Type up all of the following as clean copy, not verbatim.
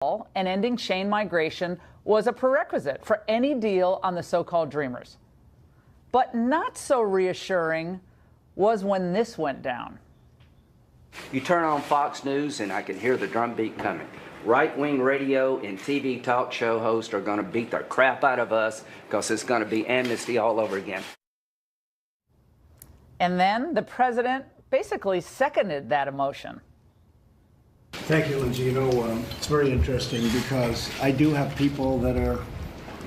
and ending chain migration was a prerequisite for any deal on the so-called Dreamers. But not so reassuring was when this went down. You turn on Fox News and I can hear the drumbeat coming. Right-wing radio and TV talk show hosts are going to beat the crap out of us because it's going to be amnesty all over again. And then the president basically seconded that emotion. Thank you, Lindsay. You know, it's very interesting because I do have people that are,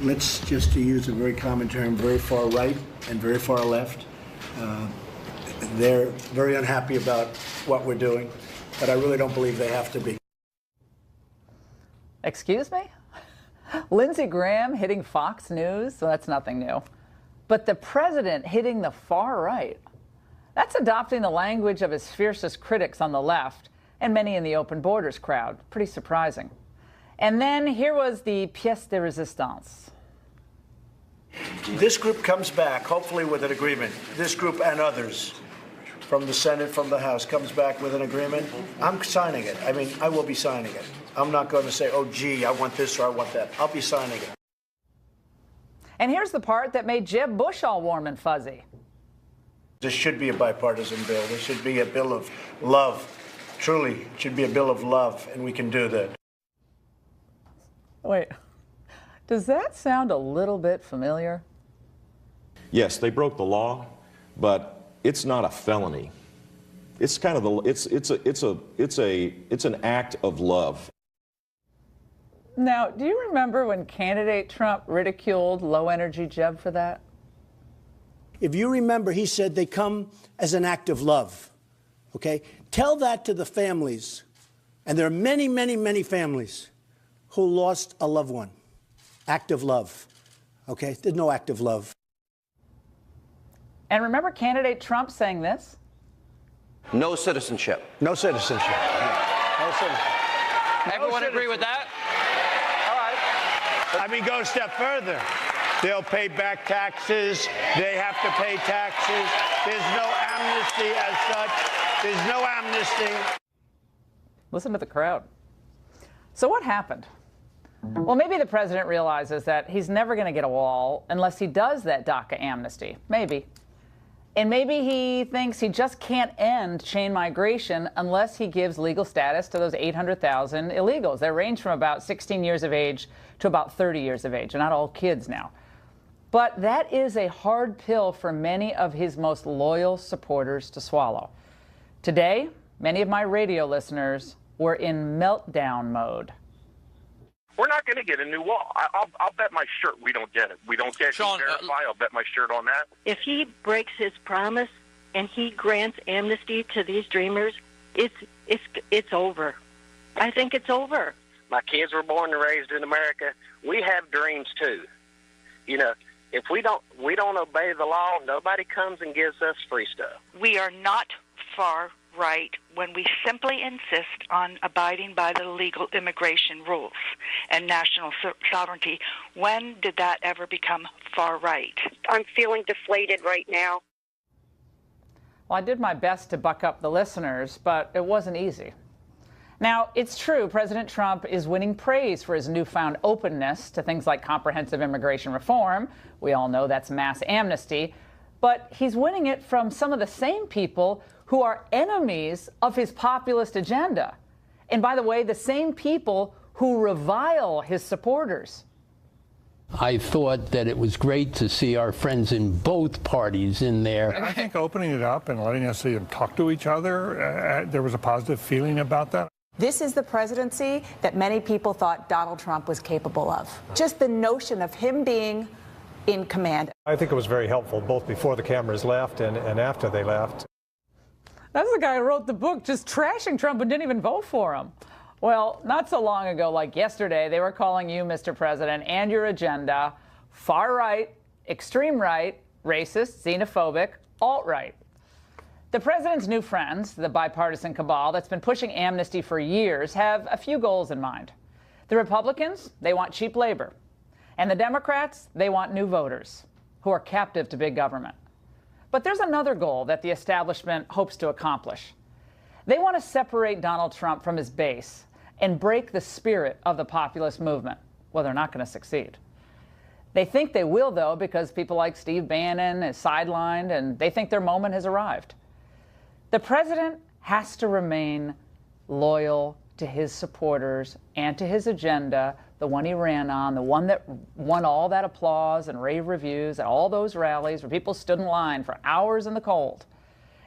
let's just to use a very common term, very far right and very far left. They're very unhappy about what we're doing, but I really don't believe they have to be. Excuse me? Lindsey Graham hitting Fox News? So that's nothing new. But the president hitting the far right? That's adopting the language of his fiercest critics on the left and many in the open borders crowd. Pretty surprising. And then here was the pièce de résistance. This group comes back, hopefully with an agreement. This group and others from the Senate, from the House, comes back with an agreement. I'm signing it. I mean, I will be signing it. I'm not going to say, oh, gee, I want this or I want that. I'll be signing it. And here's the part that made Jeb Bush all warm and fuzzy. This should be a bipartisan bill. This should be a bill of love. Truly, it should be a bill of love, and we can do that. Wait, does that sound a little bit familiar? Yes, they broke the law, but it's not a felony. It's kind of it's an act of love. Now, do you remember when candidate Trump ridiculed low-energy Jeb for that? If you remember, he said they come as an act of love. Okay? Tell that to the families, and there are many, many, many families who lost a loved one. Act of love. Okay? There's no act of love. And remember candidate Trump saying this? No citizenship. No citizenship. No citizenship. Everyone agree with that? I mean, go a step further. They'll pay back taxes. They have to pay taxes. There's no amnesty as such. There's no amnesty. Listen to the crowd. So what happened? Well, maybe the president realizes that he's never going to get a wall unless he does that DACA amnesty. Maybe. And maybe he thinks he just can't end chain migration unless he gives legal status to those 800,000 illegals. They range from about 16 years of age to about 30 years of age. They're not all kids now. But that is a hard pill for many of his most loyal supporters to swallow. Today, many of my radio listeners were in meltdown mode. We're not going to get a new wall. I'll bet my shirt we don't get it. We don't get Sean, verify. I'll bet my shirt on that. If he breaks his promise and he grants amnesty to these dreamers, it's over. I think it's over. My kids were born and raised in America. We have dreams too. You know, if we don't obey the law, nobody comes and gives us free stuff. We are not far right when we simply insist on abiding by the legal immigration rules and national sovereignty. When did that ever become far right? I'm feeling deflated right now. Well, I did my best to buck up the listeners, but it wasn't easy. Now, it's true President Trump is winning praise for his newfound openness to things like comprehensive immigration reform. We all know that's mass amnesty. But he's winning it from some of the same people who are enemies of his populist agenda. And by the way, the same people who revile his supporters. I thought that it was great to see our friends in both parties in there. I think opening it up and letting us see them talk to each other, there was a positive feeling about that. This is the presidency that many people thought Donald Trump was capable of. Just the notion of him being in command. I think it was very helpful, both before the cameras left and after they left. That's the guy who wrote the book just trashing Trump and didn't even vote for him. Well, not so long ago, like yesterday, they were calling you, Mr. President, and your agenda far right, extreme right, racist, xenophobic, alt-right. The president's new friends, the bipartisan cabal that's been pushing amnesty for years, have a few goals in mind. The Republicans, they want cheap labor. And the Democrats, they want new voters who are captive to big government. But there's another goal that the establishment hopes to accomplish. They want to separate Donald Trump from his base and break the spirit of the populist movement. Well, they're not going to succeed. They think they will, though, because people like Steve Bannon is sidelined and they think their moment has arrived. The president has to remain loyal to his supporters and to his agenda, the one he ran on, the one that won all that applause and rave reviews at all those rallies where people stood in line for hours in the cold.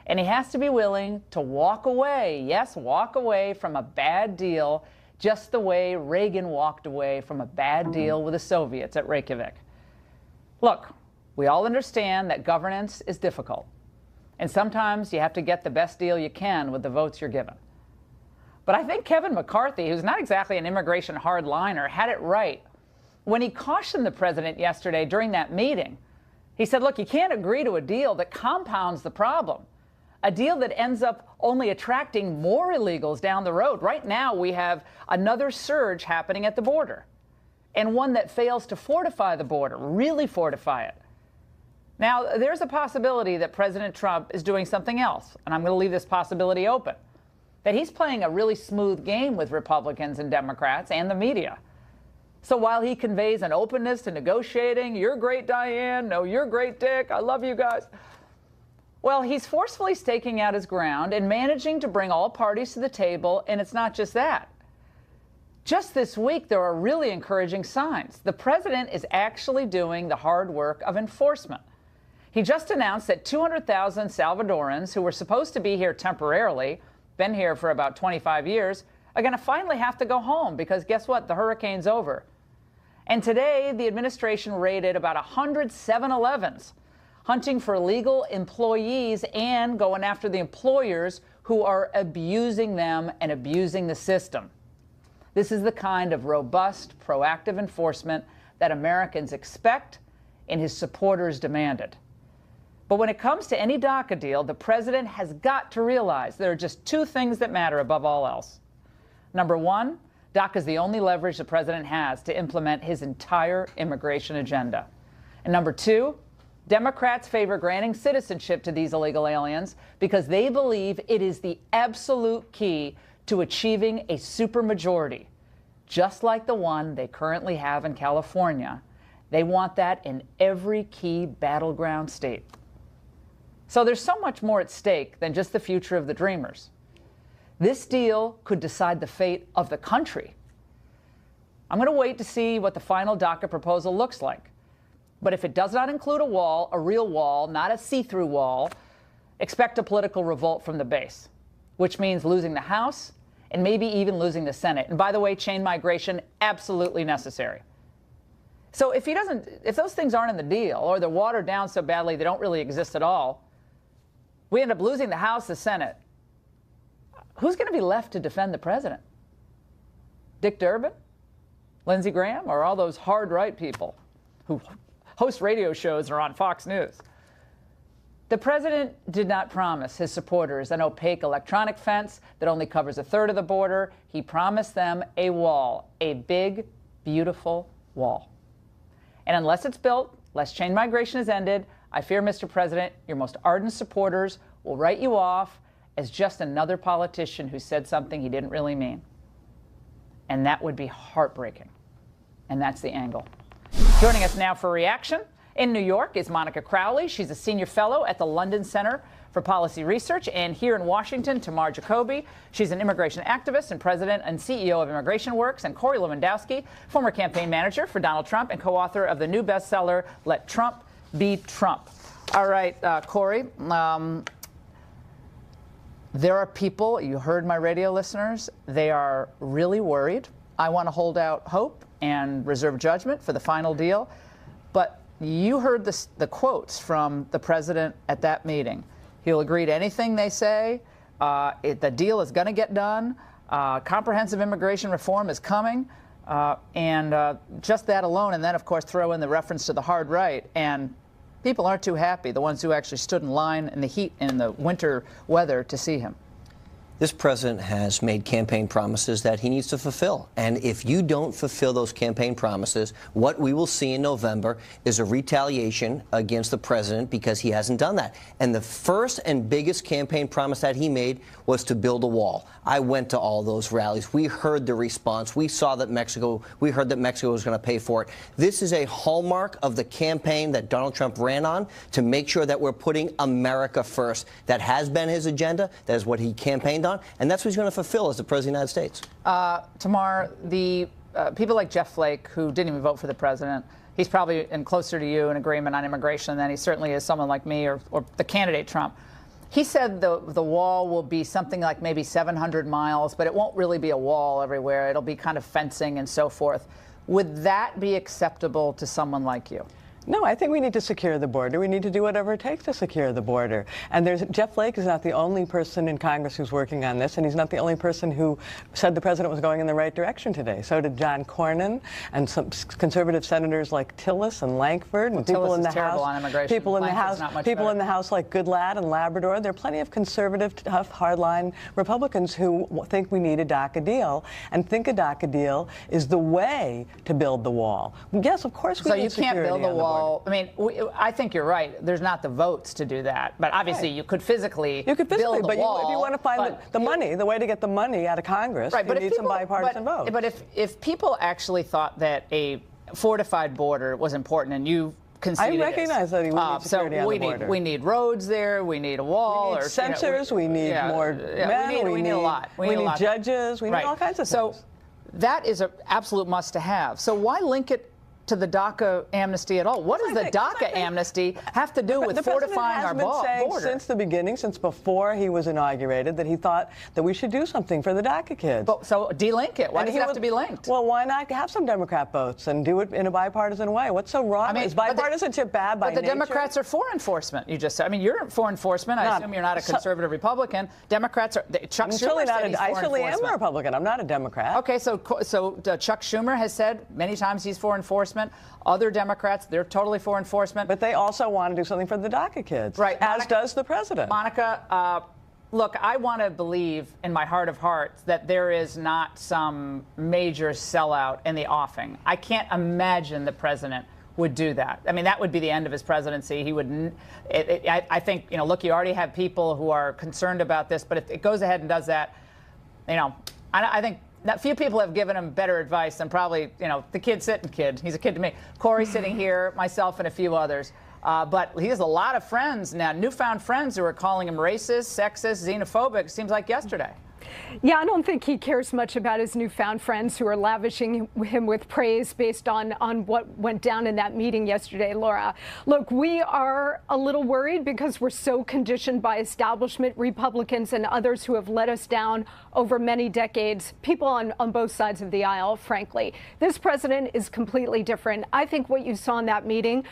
And he has to be willing to walk away, yes, walk away from a bad deal, just the way Reagan walked away from a bad deal with the Soviets at Reykjavik. Look, we all understand that governance is difficult. And sometimes you have to get the best deal you can with the votes you're given. But I think Kevin McCarthy, who's not exactly an immigration hardliner, had it right when he cautioned the president yesterday during that meeting. He said, look, you can't agree to a deal that compounds the problem, a deal that ends up only attracting more illegals down the road. Right now, we have another surge happening at the border, and one that fails to fortify the border, really fortify it. Now, there's a possibility that President Trump is doing something else, and I'm going to leave this possibility open, that he's playing a really smooth game with Republicans and Democrats and the media. So while he conveys an openness to negotiating, you're great, Diane, no, you're great, Dick, I love you guys, well, he's forcefully staking out his ground and managing to bring all parties to the table, and it's not just that. Just this week, there are really encouraging signs. The president is actually doing the hard work of enforcement. He just announced that 200,000 Salvadorans who were supposed to be here temporarily, been here for about 25 years, are going to finally have to go home because guess what? The hurricane's over. And today, the administration raided about 100 7-Elevens, hunting for illegal employees and going after the employers who are abusing them and abusing the system. This is the kind of robust, proactive enforcement that Americans expect and his supporters demanded. But when it comes to any DACA deal, the president has got to realize there are just two things that matter above all else. Number one, DACA is the only leverage the president has to implement his entire immigration agenda. And number two, Democrats favor granting citizenship to these illegal aliens because they believe it is the absolute key to achieving a supermajority, just like the one they currently have in California. They want that in every key battleground state. So there's so much more at stake than just the future of the Dreamers. This deal could decide the fate of the country. I'm going to wait to see what the final DACA proposal looks like. But if it does not include a wall, a real wall, not a see-through wall, expect a political revolt from the base, which means losing the House and maybe even losing the Senate. And by the way, chain migration, absolutely necessary. So if those things aren't in the deal, or they're watered down so badly they don't really exist at all, we end up losing the House, the Senate. Who's going to be left to defend the president? Dick Durbin? Lindsey Graham? Or all those hard right people who host radio shows or on Fox News? The president did not promise his supporters an opaque electronic fence that only covers a third of the border. He promised them a wall, a big, beautiful wall. And unless it's built, unless chain migration is ended, I fear, Mr. President, your most ardent supporters will write you off as just another politician who said something he didn't really mean. And that would be heartbreaking. And that's the angle. Joining us now for reaction in New York is Monica Crowley. She's a senior fellow at the London Center for Policy Research. And here in Washington, Tamar Jacoby. She's an immigration activist and president and CEO of Immigration Works. And Corey Lewandowski, former campaign manager for Donald Trump and co-author of the new bestseller, Let Trump Be Trump. All right, Corey, there are people, you heard my radio listeners, they are really worried. I want to hold out hope and reserve judgment for the final deal. But you heard the quotes from the president at that meeting. He'll agree to anything they say. The deal is going to get done. Comprehensive immigration reform is coming. And just that alone, and then, of course, throw in the reference to the hard right. And people aren't too happy, the ones who actually stood in line in the heat and in the winter weather to see him. This president has made campaign promises that he needs to fulfill. And if you don't fulfill those campaign promises, what we will see in November is a retaliation against the president because he hasn't done that. And the first and biggest campaign promise that he made was to build a wall. I went to all those rallies. We heard the response. We heard that Mexico was going to pay for it. This is a hallmark of the campaign that Donald Trump ran on to make sure that we're putting America first. That has been his agenda. That is what he campaigned on, and that's what he's going to fulfill as the President of the United States. Tamar, the people like Jeff Flake, who didn't even vote for the president, he's probably closer to you in agreement on immigration than he certainly is someone like me or the candidate Trump. He said the wall will be something like maybe 700 miles, but it won't really be a wall everywhere. It'll be kind of fencing and so forth. Would that be acceptable to someone like you? No, I think we need to secure the border. We need to do whatever it takes to secure the border. And Jeff Flake is not the only person in Congress who's working on this, and he's not the only person who said the president was going in the right direction today. So did John Cornyn and some conservative senators like Tillis and Lankford and people in the House. People in the House like Goodlatte and Labrador. There are plenty of conservative, tough, hardline Republicans who think we need a DACA deal and think a DACA deal is the way to build the wall. Yes, of course we need security. So you can't build the wall. I mean, I think you're right. There's not the votes to do that. But obviously, you could physically build the wall. If you want to find the money, the way to get the money out of Congress, you need some bipartisan votes. But if people actually thought that a fortified border was important, and you conceded I recognize that we need security on the border. We need roads there. We need a wall. We need sensors. We need more men. We need a lot. We need judges. We need all kinds of things. So that is an absolute must-to-have. So why link it to the DACA amnesty at all? What does the DACA amnesty have to do with fortifying our border? The president has been saying since the beginning, since before he was inaugurated, that he thought that we should do something for the DACA kids. So de-link it. Why does it have to be linked? Well, why not have some Democrat votes and do it in a bipartisan way? What's so wrong? I mean, is bipartisanship bad by nature? But the Democrats are for enforcement, you just said. I mean, you're for enforcement. I assume you're not a conservative Republican. Democrats are. Chuck Schumer said he's for enforcement. I certainly am a Republican. I'm not a Democrat. Okay, so Chuck Schumer has said many times he's for enforcement. Other Democrats, they're totally for enforcement. But they also want to do something for the DACA kids. Right. As does the president. Monica, look, I want to believe in my heart of hearts that there is not some major sellout in the offing. I can't imagine the president would do that. I mean, that would be the end of his presidency. He would. I think, look, you already have people who are concerned about this, but if it goes ahead and does that, I think that few people have given him better advice than probably, the kid. He's a kid to me. Corey sitting here, myself, and a few others. But he has a lot of friends now, newfound friends who are calling him racist, sexist, xenophobic. Seems like yesterday. Yeah, I don't think he cares much about his newfound friends who are lavishing him with praise based on what went down in that meeting yesterday, Laura. Look, we are a little worried because we're so conditioned by establishment Republicans and others who have let us down over many decades, people on both sides of the aisle, frankly. This president is completely different. I think what you saw in that meeting,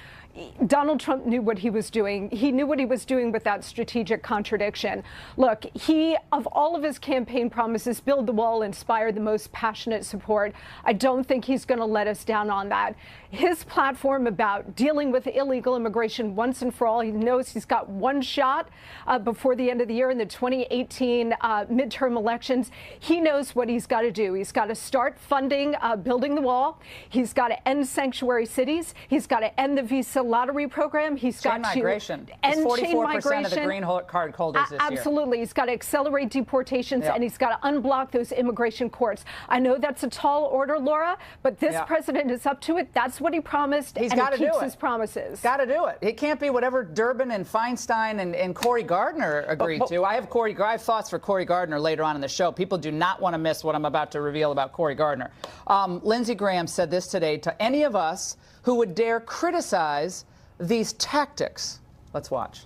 Donald Trump knew what he was doing. He knew what he was doing with that strategic contradiction. Look, of all of his campaign promises, build the wall inspired the most passionate support. I don't think he's going to let us down on that. His platform about dealing with illegal immigration once and for all, he knows he's got one shot before the end of the year in the 2018 midterm elections. He knows what he's got to do. He's got to start funding building the wall. He's got to end sanctuary cities. He's got to end the visa lottery program. He's got to end chain migration. Of the green card holders this year. Absolutely. He's got to accelerate deportations, and he's got to unblock those immigration courts. I know that's a tall order, Laura, but this president is up to it. That's what he promised, and he keeps his promises. Got to do it. It can't be whatever Durbin and Feinstein and Cory Gardner agreed to. I have thoughts for Cory Gardner later on in the show. People do not want to miss what I'm about to reveal about Cory Gardner. Lindsey Graham said this today to any of us who would dare criticize these tactics. Let's watch.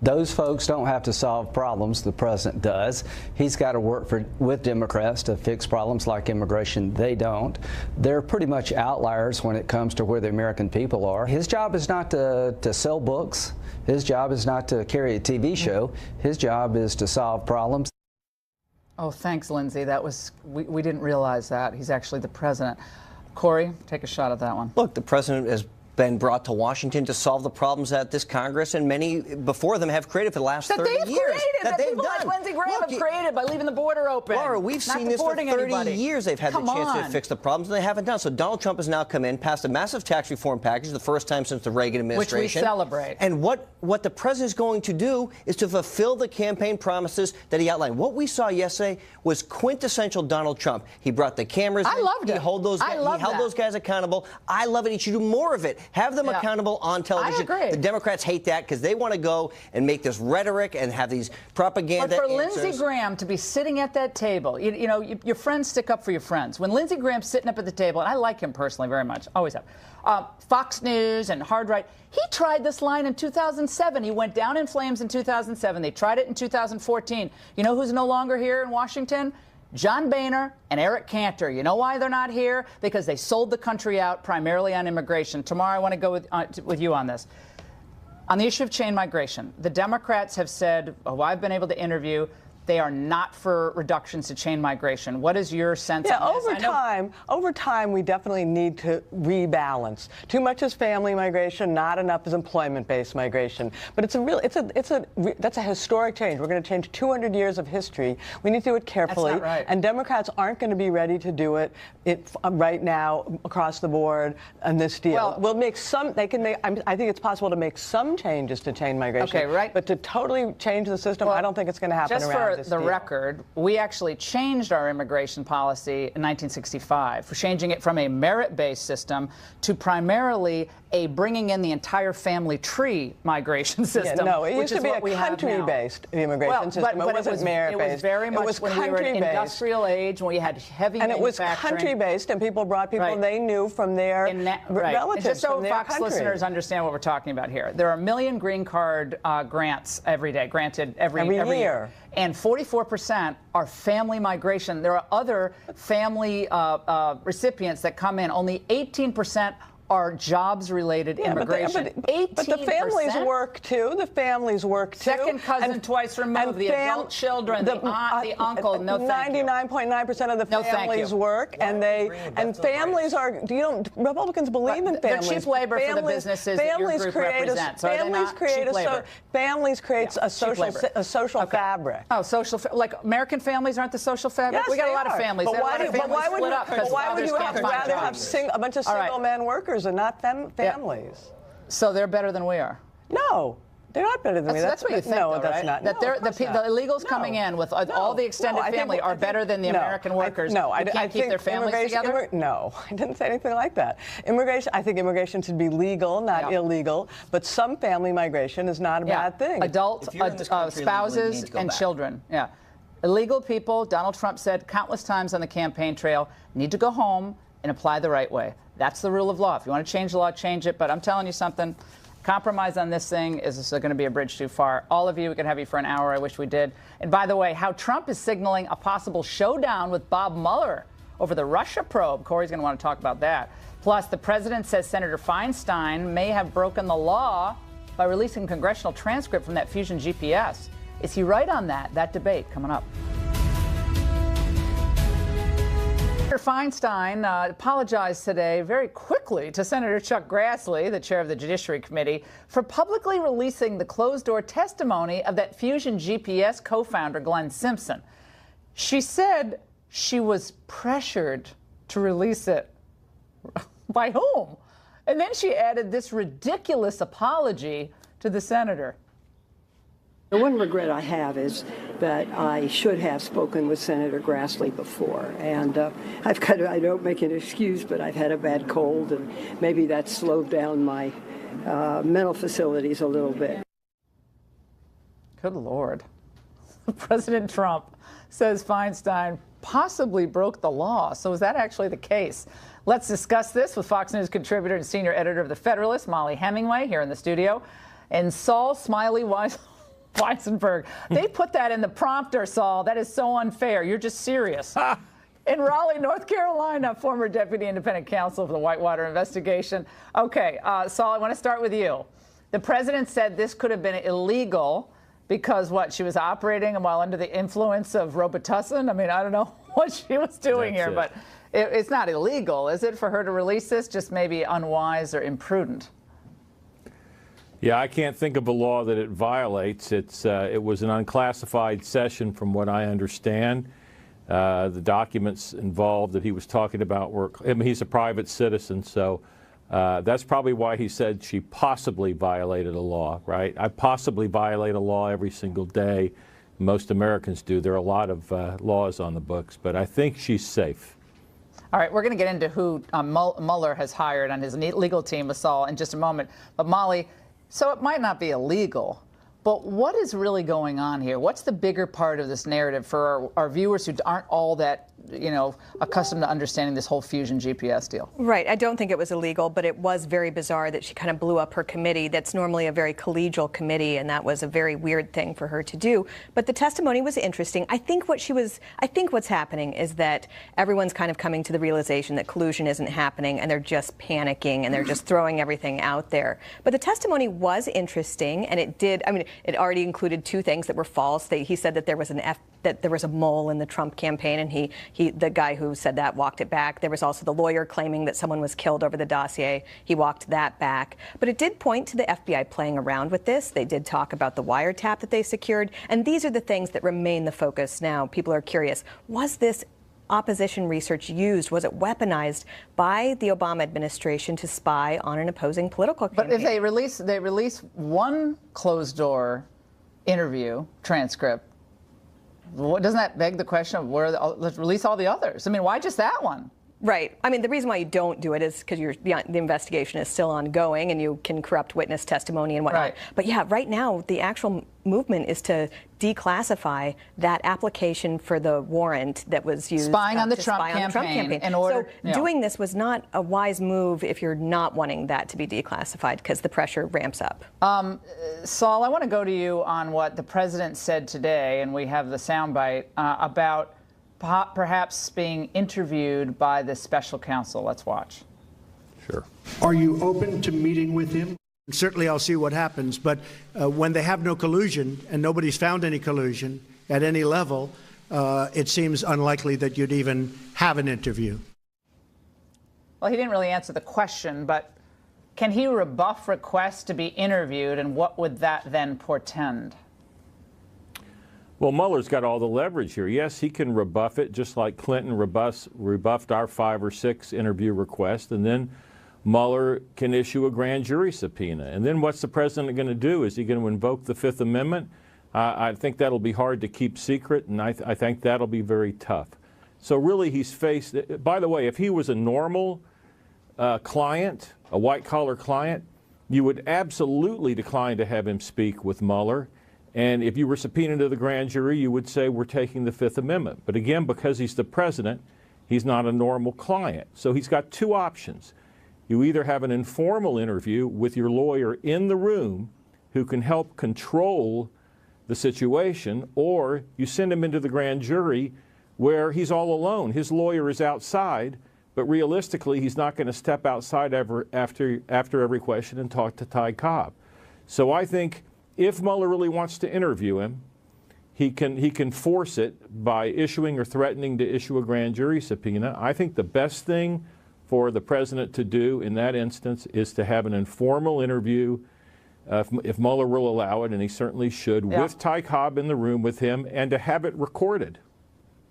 Those folks don't have to solve problems. The president does. He's got to work with Democrats to fix problems like immigration. They don't. They're pretty much outliers when it comes to where the American people are. His job is not to sell books. His job is not to carry a TV show. His job is to solve problems. Oh, thanks, Lindsey. That was we didn't realize that. He's actually the president. Corey, take a shot at that one. Look, the president has been brought to Washington to solve the problems that this Congress and many before them have created for the last 30 years. That people like Lindsey Graham have created by leaving the border open. Laura, we've seen this for 30 years. They've had the chance to fix the problems, and they haven't done so. Donald Trump has now come in, passed a massive tax reform package, the first time since the Reagan administration. Which we celebrate. And what the president is going to do is to fulfill the campaign promises that he outlined. What we saw yesterday was quintessential Donald Trump. He brought the cameras in. I loved it. He held those guys accountable. I love it. He should do more of it. Have them accountable on television. I agree. The Democrats hate that because they want to go and make this rhetoric and have these propaganda But for answers. Lindsey Graham to be sitting at that table, you know, your friends stick up for your friends. When Lindsey Graham's sitting up at the table, and I like him personally very much, always have, Fox News and Hard Right, he tried this line in 2007. He went down in flames in 2007. They tried it in 2014. You know who's no longer here in Washington? John Boehner and Eric Cantor. You know why they're not here? Because they sold the country out primarily on immigration. Tomorrow I want to go with you on this. On the issue of chain migration, the Democrats have said, who I've been able to interview, they are not for reductions to chain migration. What is your sense on this? Over time, we definitely need to rebalance. Too much is family migration, not enough is employment-based migration. But that's a historic change. We're going to change 200 years of history. We need to do it carefully. That's not right. And Democrats aren't going to be ready to do it right now across the board on this deal. Well, we'll make some. I think it's possible to make some changes to chain migration. Okay, right. But to totally change the system, I don't think it's going to happen around this the deal. record, we actually changed our immigration policy in 1965, for changing it from a merit-based system to primarily a bringing in the entire family tree migration system. Yeah, no, it used to be a country-based immigration system. It wasn't merit-based. It was very much when we were in industrial age, when we had heavy manufacturing. And it was country-based, and people brought people they knew from their relatives. Just so from their Fox listeners understand what we're talking about here, there are 1 million green card grants every day, granted every year. And 44% are family migration. There are other family recipients that come in. Only 18% are jobs-related immigration. But the families work too. The families work too. Second cousin twice removed. The adult children, the aunt, the uncle. No, thank you. 99.9% of the families work, and families are. Republicans believe in families. They're cheap labor for the businesses that your group represents. Families create a social fabric. Oh, like American families aren't the social fabric. Yes, we got a lot of families. But why would you rather have a bunch of single man workers and not families? So they're better than we are? No. They're not better than me. That's what you think, no, though, that's right? not. That the illegals coming in with all the extended family are better than the American workers. I can't keep their families together. No, I didn't say anything like that. I think immigration should be legal, not illegal. But some family migration is not a bad thing. Adult spouses and children. Yeah. Illegal people, Donald Trump said countless times on the campaign trail, need to go home and apply the right way. That's the rule of law. If you want to change the law, change it. But I'm telling you something. Compromise on this thing is going to be a bridge too far. All of you, we could have you for an hour. I wish we did. And by the way, how Trump is signaling a possible showdown with Bob Mueller over the Russia probe. Corey's going to want to talk about that. Plus, the president says Senator Feinstein may have broken the law by releasing a congressional transcript from that Fusion GPS. Is he right on that? That debate coming up. Senator Feinstein apologized today very quickly to Senator Chuck Grassley, the chair of the Judiciary Committee, for publicly releasing the closed-door testimony of that Fusion GPS co-founder, Glenn Simpson. She said she was pressured to release it. By whom? And then she added this ridiculous apology to the senator. The one regret I have is that I should have spoken with Senator Grassley before. And I don't make an excuse, but I've had a bad cold, and maybe that slowed down my mental facilities a little bit. Good Lord. President Trump says Feinstein possibly broke the law. So is that actually the case? Let's discuss this with Fox News contributor and senior editor of The Federalist, Molly Hemingway, here in the studio, and Saul Smiley Weissenberg. They put that in the prompter, Saul. That is so unfair. You're just serious. In Raleigh, North Carolina, former deputy independent counsel for the Whitewater investigation. Okay, Saul, I want to start with you. The president said this could have been illegal because, what, she was operating while under the influence of Robitussin? I mean, I don't know what she was doing here, but It's not illegal, is it, for her to release this? Just maybe unwise or imprudent. Yeah, I can't think of a law that it violates. It was an unclassified session from what I understand. The documents involved that he was talking about were, I mean, he's a private citizen, so that's probably why he said she possibly violated a law, right? I possibly violate a law every single day. Most Americans do. There are a lot of laws on the books, but I think she's safe. All right, we're going to get into who Mueller has hired on his legal team with Saul in just a moment. But Molly, so it might not be illegal, but what is really going on here? What's the bigger part of this narrative for our viewers who aren't all that, accustomed to understanding this whole Fusion GPS deal? Right. I don't think it was illegal, but it was very bizarre that she kind of blew up her committee. That's normally a very collegial committee, and that was a very weird thing for her to do. But the testimony was interesting. I think what's happening is that everyone's kind of coming to the realization that collusion isn't happening, and they're just panicking, and they're just throwing everything out there. But the testimony was interesting, and it already included two things that were false. He said that there was a mole in the Trump campaign, and the guy who said that walked it back. There was also the lawyer claiming that someone was killed over the dossier. He walked that back. But it did point to the FBI playing around with this. They did talk about the wiretap that they secured. And these are the things that remain the focus now. People are curious, was this opposition research used? Was it weaponized by the Obama administration to spy on an opposing political campaign? But if they release one closed-door interview transcript, doesn't that beg the question of let's release all the others? I mean, why just that one? Right. I mean, the reason why you don't do it is because the investigation is still ongoing and you can corrupt witness testimony and whatnot. Right. But yeah, right now, the actual movement is to declassify that application for the warrant that was used spying on the Trump campaign. So doing this was not a wise move if you're not wanting that to be declassified, because the pressure ramps up. Saul, I want to go to you on what the president said today, and we have the soundbite about perhaps being interviewed by the special counsel. Let's watch. Sure. Are you open to meeting with him? Certainly I'll see what happens, but when they have no collusion and nobody's found any collusion at any level, it seems unlikely that you'd even have an interview. Well, he didn't really answer the question, but can he rebuff requests to be interviewed, and what would that then portend? Well, Mueller's got all the leverage here. Yes, he can rebuff it, just like Clinton rebuffed our 5 or 6 interview requests, and then Mueller can issue a grand jury subpoena. And then what's the president going to do? Is he going to invoke the Fifth Amendment? I think that'll be hard to keep secret, and I think that'll be very tough. So really he's faced, by the way, if he was a normal client, a white-collar client, you would absolutely decline to have him speak with Mueller. And if you were subpoenaed to the grand jury, you would say we're taking the Fifth Amendment. But again, because he's the president, he's not a normal client. So he's got 2 options. You either have an informal interview with your lawyer in the room who can help control the situation, or you send him into the grand jury where he's all alone. His lawyer is outside, but realistically, he's not going to step outside after every question and talk to Ty Cobb. So I think if Mueller really wants to interview him, he can force it by issuing or threatening to issue a grand jury subpoena. I think the best thing for the president to do in that instance is to have an informal interview, if Mueller will allow it, and he certainly should, with Ty Cobb in the room with him, and to have it recorded.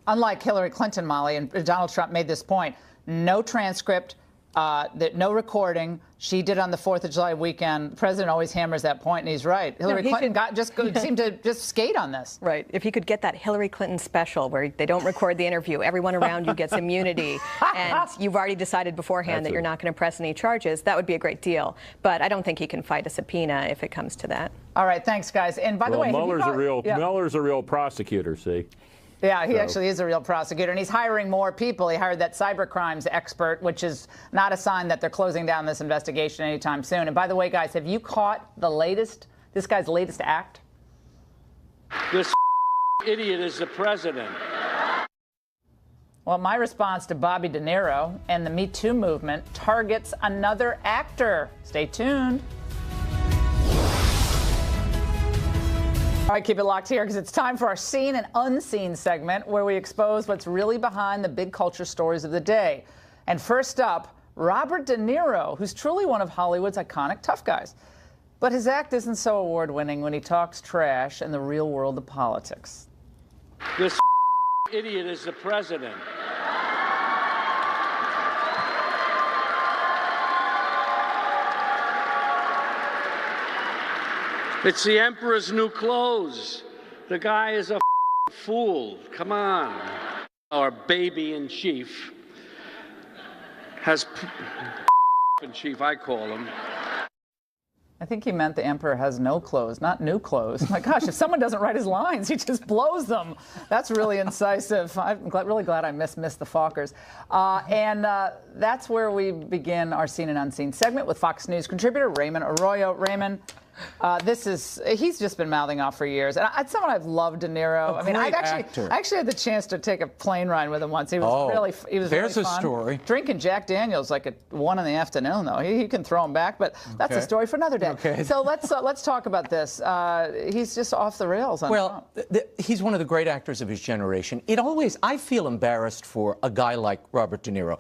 Unlike Hillary Clinton, Molly, and Donald Trump made this point, no transcript, no recording. She did on the 4th of July weekend. The president always hammers that point, and he's right. Hillary Clinton seemed to just skate on this. Right. If he could get that Hillary Clinton special where they don't record the interview, everyone around you gets immunity, and you've already decided beforehand that you're not going to press any charges, that would be a great deal. But I don't think he can fight a subpoena if it comes to that. All right. Thanks, guys. And by the way, Mueller's a real prosecutor, see? Yeah, he actually is a real prosecutor, and he's hiring more people. He hired that cyber crimes expert, which is not a sign that they're closing down this investigation anytime soon. And by the way, guys, have you caught this guy's latest act? This idiot is the president. Well, my response to Bobby De Niro and the Me Too movement targets another actor. Stay tuned. All right, keep it locked here because it's time for our Seen and Unseen segment where we expose what's really behind the big culture stories of the day. And first up, Robert De Niro, who's truly one of Hollywood's iconic tough guys. But his act isn't so award-winning when he talks trash in the real world of politics. This idiot is the president. It's the emperor's new clothes. The guy is a fool. Come on. Our baby in chief has in chief, I call him. I think he meant the emperor has no clothes, not new clothes. My gosh, if someone doesn't write his lines, he just blows them. That's really incisive. I'm really glad I missed the Fockers. That's where we begin our Seen and Unseen segment with Fox News contributor Raymond Arroyo. Raymond, he's just been mouthing off for years. And it's someone I've loved, De Niro. I mean, I actually had the chance to take a plane ride with him once. He was really fun. There's a story. Drinking Jack Daniels like at 1 in the afternoon, though. He can throw him back, but that's a story for another day. Okay. So let's talk about this. He's just off the rails. Well, he's one of the great actors of his generation. I feel embarrassed for a guy like Robert De Niro.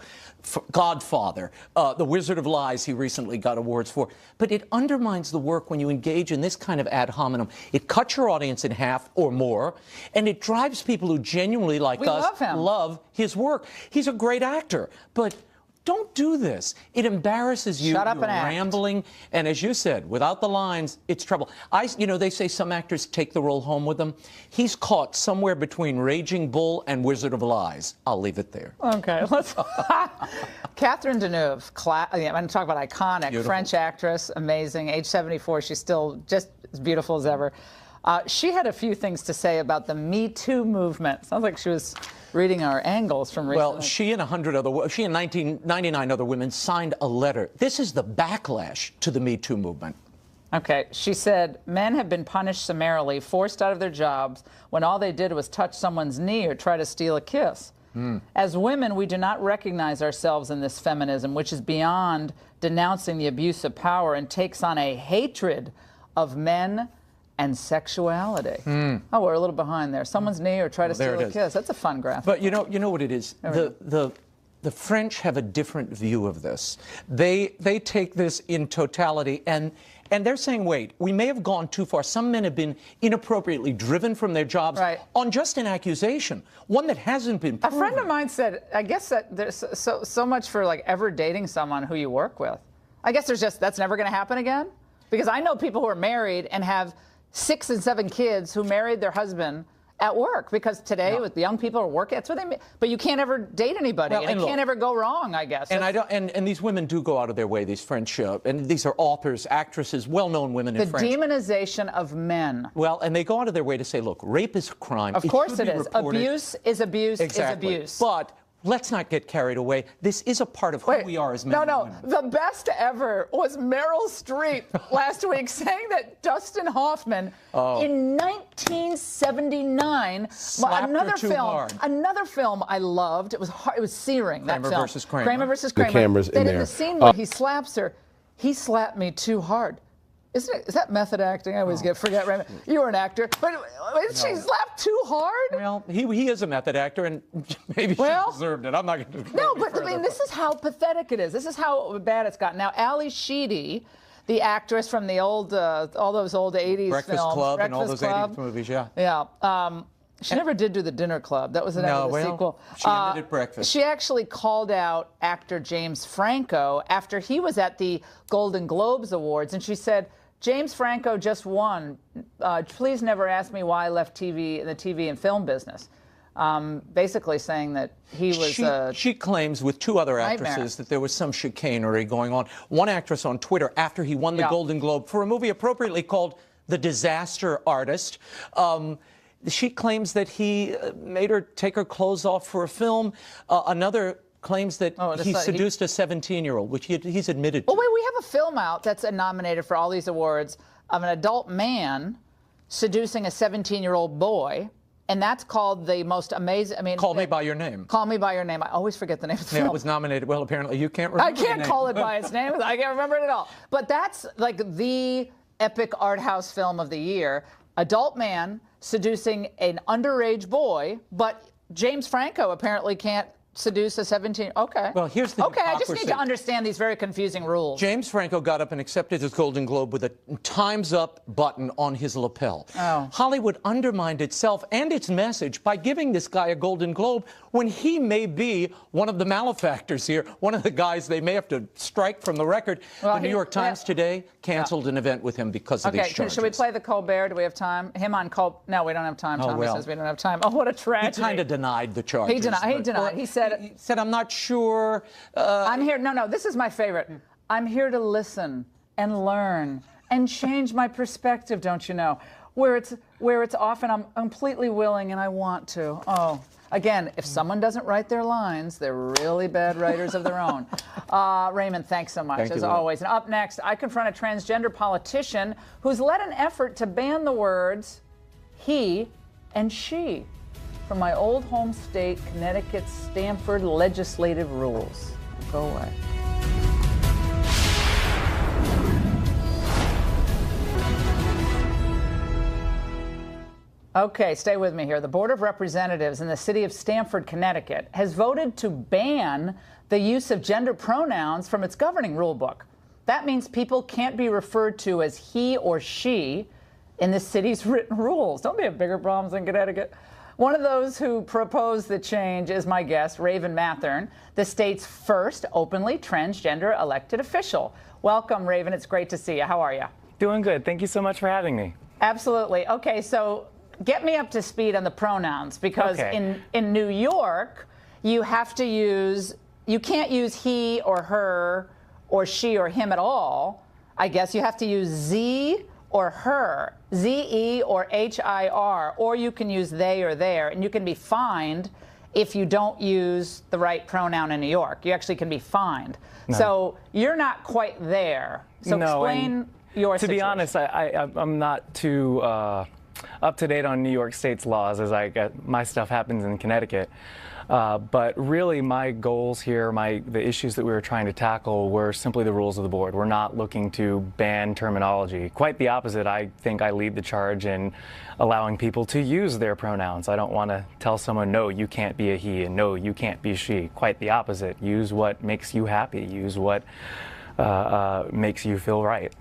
Godfather, The Wizard of Lies, he recently got awards for. But it undermines the work when you engage in this kind of ad hominem. It cuts your audience in half or more, and it drives people who genuinely, like us, love his work. He's a great actor, but don't do this. It embarrasses you. Shut up You're and act. rambling, and as you said, without the lines, it's trouble. They say some actors take the role home with them. He's caught somewhere between Raging Bull and Wizard of Lies. I'll leave it there. Okay, let's. Catherine Deneuve, I'm going to talk about iconic Beautiful. French actress, amazing, age 74. She's still just as beautiful as ever. She had a few things to say about the Me Too movement. Sounds like she was reading our angles from recently. Well, she and 99 other women signed a letter. This is the backlash to the Me Too movement. Okay, she said, men have been punished summarily, forced out of their jobs, when all they did was touch someone's knee or try to steal a kiss. As women, we do not recognize ourselves in this feminism, which is beyond denouncing the abuse of power and takes on a hatred of men and sexuality. Oh, we're a little behind there. Someone's knee or try to steal a kiss. That's a fun graphic. But you know what it is? The French have a different view of this. They take this in totality, and they're saying, wait, we may have gone too far. Some men have been inappropriately driven from their jobs on just an accusation, one that hasn't been proven. A friend of mine said, I guess that there's so much for like ever dating someone who you work with. I guess that's never going to happen again? Because I know people who are married and have 6 and 7 kids who married their husband at work, because today with the young people who are working, that's what they mean. But you can't ever date anybody, and it can't ever go wrong, I guess. And these women do go out of their way, these French, and these are authors, actresses, well-known women in France. The demonization of men. Well, and they go out of their way to say, look, rape is a crime. Of course it is. Abuse is abuse is abuse. But let's not get carried away. This is a part of who we are as men and women. The best ever was Meryl Streep last week saying that Dustin Hoffman in 1979, another film I loved. It was searing. Kramer that film. versus Kramer. Kramer versus Kramer. The camera's in there. In the scene where he slaps her, he slapped me too hard. Is that method acting? I always forget. Raymond. You were an actor, but she slapped too hard? Well, he is a method actor, and maybe she deserved it. I'm not going to. No, but I mean, this is how pathetic it is. This is how bad it's gotten. Now, Ali Sheedy, the actress from the old, all those old '80s Breakfast films, Club and all those '80s movies, yeah. She never did do the Dinner Club. That was the sequel. She ended at Breakfast. She actually called out actor James Franco after he was at the Golden Globes Awards, and she said, James Franco just won. Please never ask me why I left the TV and film business. Basically saying that he was She claims with 2 other actresses that there was some chicanery going on. One actress on Twitter, after he won the Golden Globe for a movie appropriately called The Disaster Artist, she claims that he made her take her clothes off for a film. Another claims that he seduced a 17-year-old, which he's admitted to. Oh, wait, we have a film out that's nominated for all these awards of an adult man seducing a 17-year-old boy, and that's called the most amazing. I mean, Call Me by Your Name. Call Me by Your Name. I always forget the name of the film. It was nominated. Well, apparently you can't remember. I can't call it by its name. I can't remember it at all. But that's like the epic art house film of the year. adult man seducing an underage boy, but James Franco apparently can't seduce a 17. Okay. Well, here's the Okay, I just need hypocrisy. to understand these very confusing rules. James Franco got up and accepted his Golden Globe with a Time's Up button on his lapel. Oh. Hollywood undermined itself and its message by giving this guy a Golden Globe when he may be one of the malefactors here, one of the guys they may have to strike from the record. Well, the New York Times today canceled an event with him because of these charges. Should we play the Colbert? Do we have time? Him on Colbert? No, we don't have time. Oh, Tommy well. says we don't have time. Oh, what a tragedy. He kind of denied the charges. He denied. He said, I'm not sure. I'm here. No, this is my favorite. I'm here to listen and learn and change my perspective, don't you know? Where it's often I'm completely willing and I want to. Oh, again, if someone doesn't write their lines, they're really bad writers of their own. Raymond, thanks so much, Thank as you, always. And up next, I confront a transgender politician who's led an effort to ban the words he and she from my old home state, Connecticut's Stanford legislative rules. Go away. Okay, stay with me here. The Board of Representatives in the city of Stamford, Connecticut, has voted to ban the use of gender pronouns from its governing rule book. That means people can't be referred to as he or she in the city's written rules. Don't they have bigger problems in Connecticut? One of those who proposed the change is my guest, Raven Mathern, the state's first openly transgender elected official. Welcome, Raven. It's great to see you. How are you? Doing good. Thank you so much for having me. Absolutely. Okay, so get me up to speed on the pronouns, because in New York, you can't use he or her or she or him at all. I guess you have to use Z or her, Z-E or H-I-R, or you can use they or their, and you can be fined if you don't use the right pronoun in New York. You actually can be fined. No. So you're not quite there. So explain your situation. To be honest, I'm not too up to date on New York State's laws, as my stuff happens in Connecticut. But really, my goals here, the issues that we were trying to tackle were simply the rules of the board. We're not looking to ban terminology. Quite the opposite. I think I lead the charge in allowing people to use their pronouns. I don't want to tell someone, no, you can't be a he, and no, you can't be she. Quite the opposite. Use what makes you happy. Use what makes you feel right.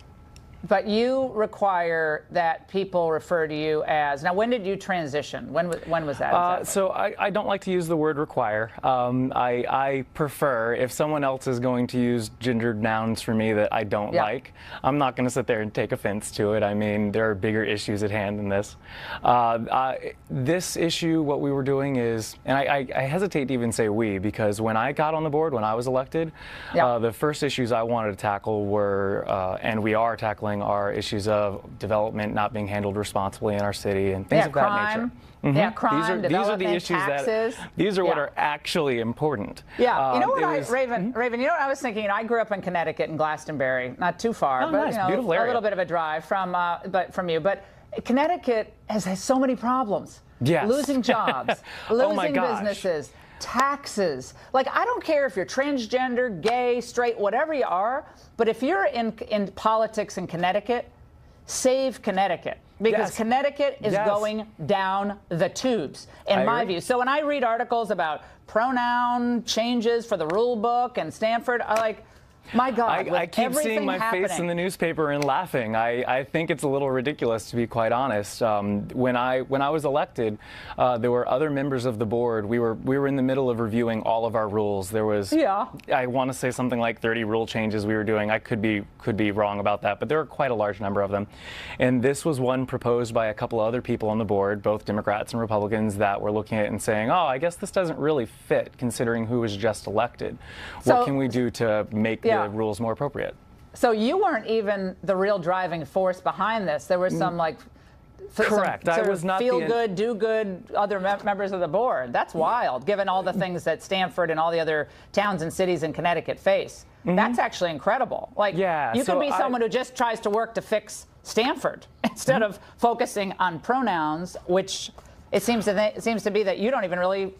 But you require that people refer to you as. Now, when did you transition? When was that exactly? So I don't like to use the word require. I prefer, if someone else is going to use gendered nouns for me that I don't like, I'm not going to sit there and take offense to it. I mean, there are bigger issues at hand than this. This issue, what we were doing is, and I hesitate to even say we, because when I got on the board, when I was elected, the first issues I wanted to tackle were, and we are tackling, are issues of development not being handled responsibly in our city and things of that nature. Yeah, crime, these are the issues taxes. These are what are actually important. Yeah, you know what, Raven, you know what I was thinking? I grew up in Connecticut in Glastonbury, not too far, but nice. Beautiful area. A little bit of a drive from you. But Connecticut has so many problems. Yes. Losing jobs, losing gosh. businesses, taxes. Like, I don't care if you're transgender, gay, straight, whatever you are, but if you're in politics in Connecticut, save Connecticut. Because Connecticut is going down the tubes, in my view. So when I read articles about pronoun changes for the rule book and Stanford, I like, my God, I keep seeing my face in the newspaper and laughing. I think it's a little ridiculous, to be quite honest. When I was elected, there were other members of the board. We were in the middle of reviewing all of our rules. There was, I want to say something like 30 rule changes we were doing. I could be wrong about that, but there were quite a large number of them. And this was one proposed by a couple other people on the board, both Democrats and Republicans, that were looking at it and saying, oh, I guess this doesn't really fit, considering who was just elected. What can we do to make the rules more appropriate? So you weren't even the real driving force behind this. There was some correct. I was not feel good, do good other members of the board. That's wild, given all the things that Stanford and all the other towns and cities in Connecticut face. That's actually incrable. Like, you can be someone who just tries to work to fix Stanford instead of focusing on pronouns, which it seems to be that you don't even really.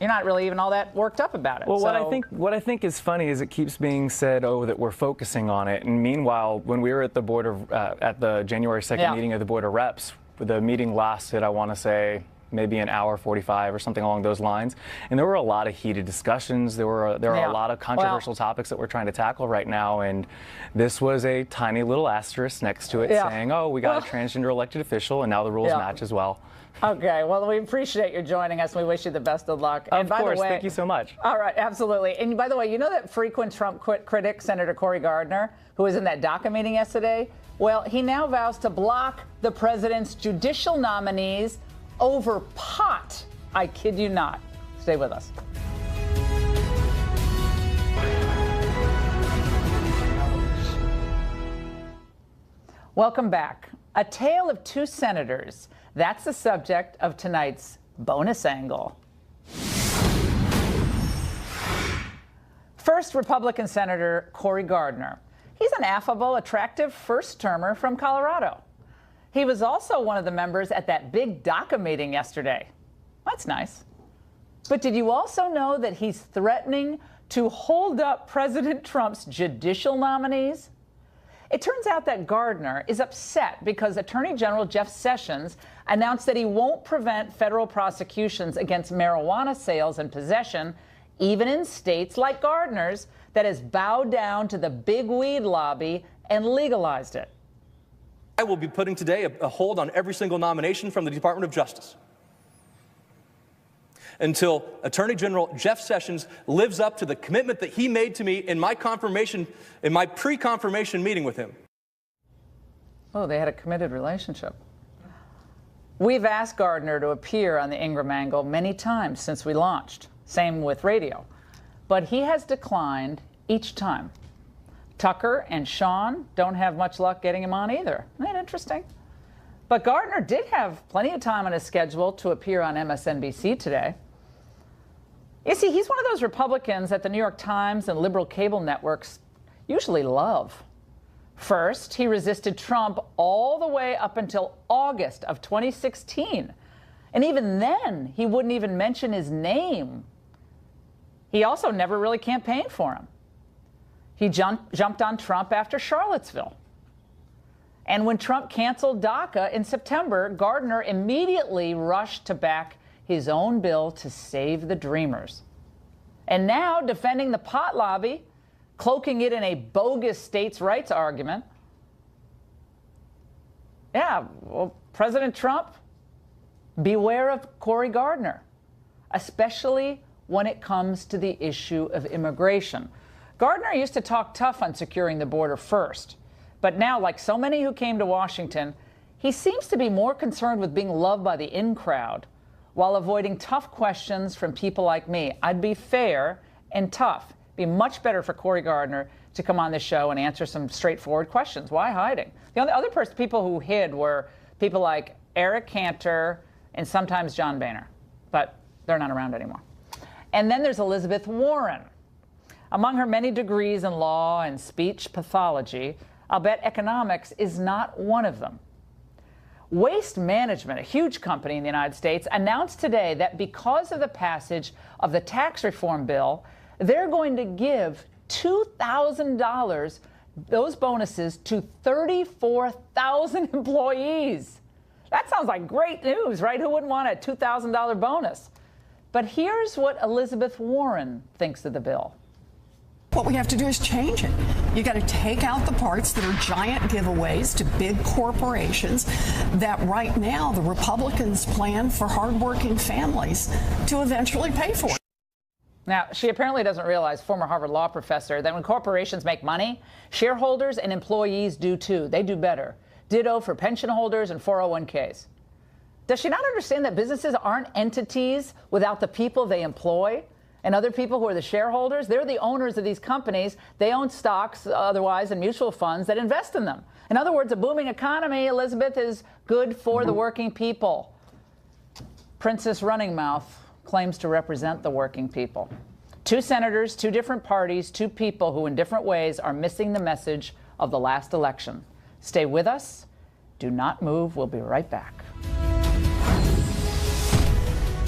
You're not really even all that worked up about it. Well, what I think is funny is it keeps being said, oh, that we're focusing on it. And meanwhile, when we were at the board of at the January 2nd meeting of the Board of Reps, The meeting lasted, I want to say, maybe an hour 45 or something along those lines. And there were a lot of heated discussions. There are a lot of controversial topics that we're trying to tackle right now. And this was a tiny little asterisk next to it saying, oh, we got a transgender elected official, and now the rules match as well. Okay, well, we appreciate you joining us. We wish you the best of luck. Of course, thank you so much. All right, absolutely. And by the way, you know that frequent Trump critic, Senator Cory Gardner, who was in that DACA meeting yesterday? Well, he now vows to block the president's judicial nominees over pot. I kid you not. Stay with us. Welcome back. A tale of two senators. That's the subject of tonight's bonus angle. First, Republican Senator Cory Gardner. He's an affable, attractive first-termer from Colorado. He was also one of the members at that big DACA meeting yesterday. That's nice. But did you also know that he's threatening to hold up President Trump's judicial nominees? It turns out that Gardner is upset because Attorney General Jeff Sessions announced that he won't prevent federal prosecutions against marijuana sales and possession, even in states like Gardner's that has bowed down to the big weed lobby and legalized it. I will be putting today a hold on every single nomination from the Department of Justice until Attorney General Jeff Sessions lives up to the commitment that he made to me in my pre-confirmation meeting with him. Oh, they had a committed relationship. We've asked Gardner to appear on the Ingraham angle many times since we launched. Same with radio. But he has declined each time. Tucker and Sean don't have much luck getting him on either. Isn't that interesting? But Gardner did have plenty of time on his schedule to appear on MSNBC today. You see, he's one of those Republicans that the New York Times and liberal cable networks usually love. First, he resisted Trump all the way up until August of 2016. And even then, he wouldn't even mention his name. He also never really campaigned for him. He jumped on Trump after Charlottesville. And when Trump canceled DACA in September, Gardner immediately rushed to back his own bill to save the Dreamers. And now, defending the pot lobby, cloaking it in a bogus states' rights argument. Yeah, well, President Trump, beware of Cory Gardner, especially when it comes to the issue of immigration. Gardner used to talk tough on securing the border first. But now, like so many who came to Washington, he seems to be more concerned with being loved by the in crowd while avoiding tough questions from people like me. I'd be fair and tough. Be much better for Cory Gardner to come on this show and answer some straightforward questions. Why hiding? The other people who hid were people like Eric Cantor and sometimes John Boehner, but they're not around anymore. And then there's Elizabeth Warren. Among her many degrees in law and speech pathology, I'll bet economics is not one of them. Waste Management, a huge company in the United States, announced today that because of the passage of the tax reform bill, they're going to give $2,000, those bonuses, to 34,000 employees. That sounds like great news, right? Who wouldn't want a $2,000 bonus? But here's what Elizabeth Warren thinks of the bill. What we have to do is change it. You got to take out the parts that are giant giveaways to big corporations that right now the Republicans plan for hardworking families to eventually pay for. Now, she apparently doesn't realize, former Harvard law professor, that when corporations make money, shareholders and employees do too. They do better. Ditto for pension holders and 401ks. Does she not understand that businesses aren't entities without the people they employ? And other people who are the shareholders, they're the owners of these companies. They own stocks otherwise and mutual funds that invest in them. In other words, a booming economy, Elizabeth, is good for the working people. Princess Running Mouth claims to represent the working people. Two senators, two different parties, two people who in different ways are missing the message of the last election. Stay with us. Do not move. We'll be right back.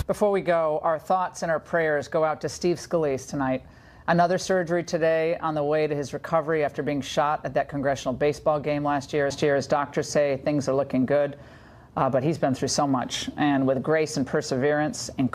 Before we go, our thoughts and our prayers go out to Steve Scalise tonight. Another surgery today on the way to his recovery after being shot at that congressional baseball game last year. As doctors say, things are looking good. but he's been through so much. And with grace and perseverance and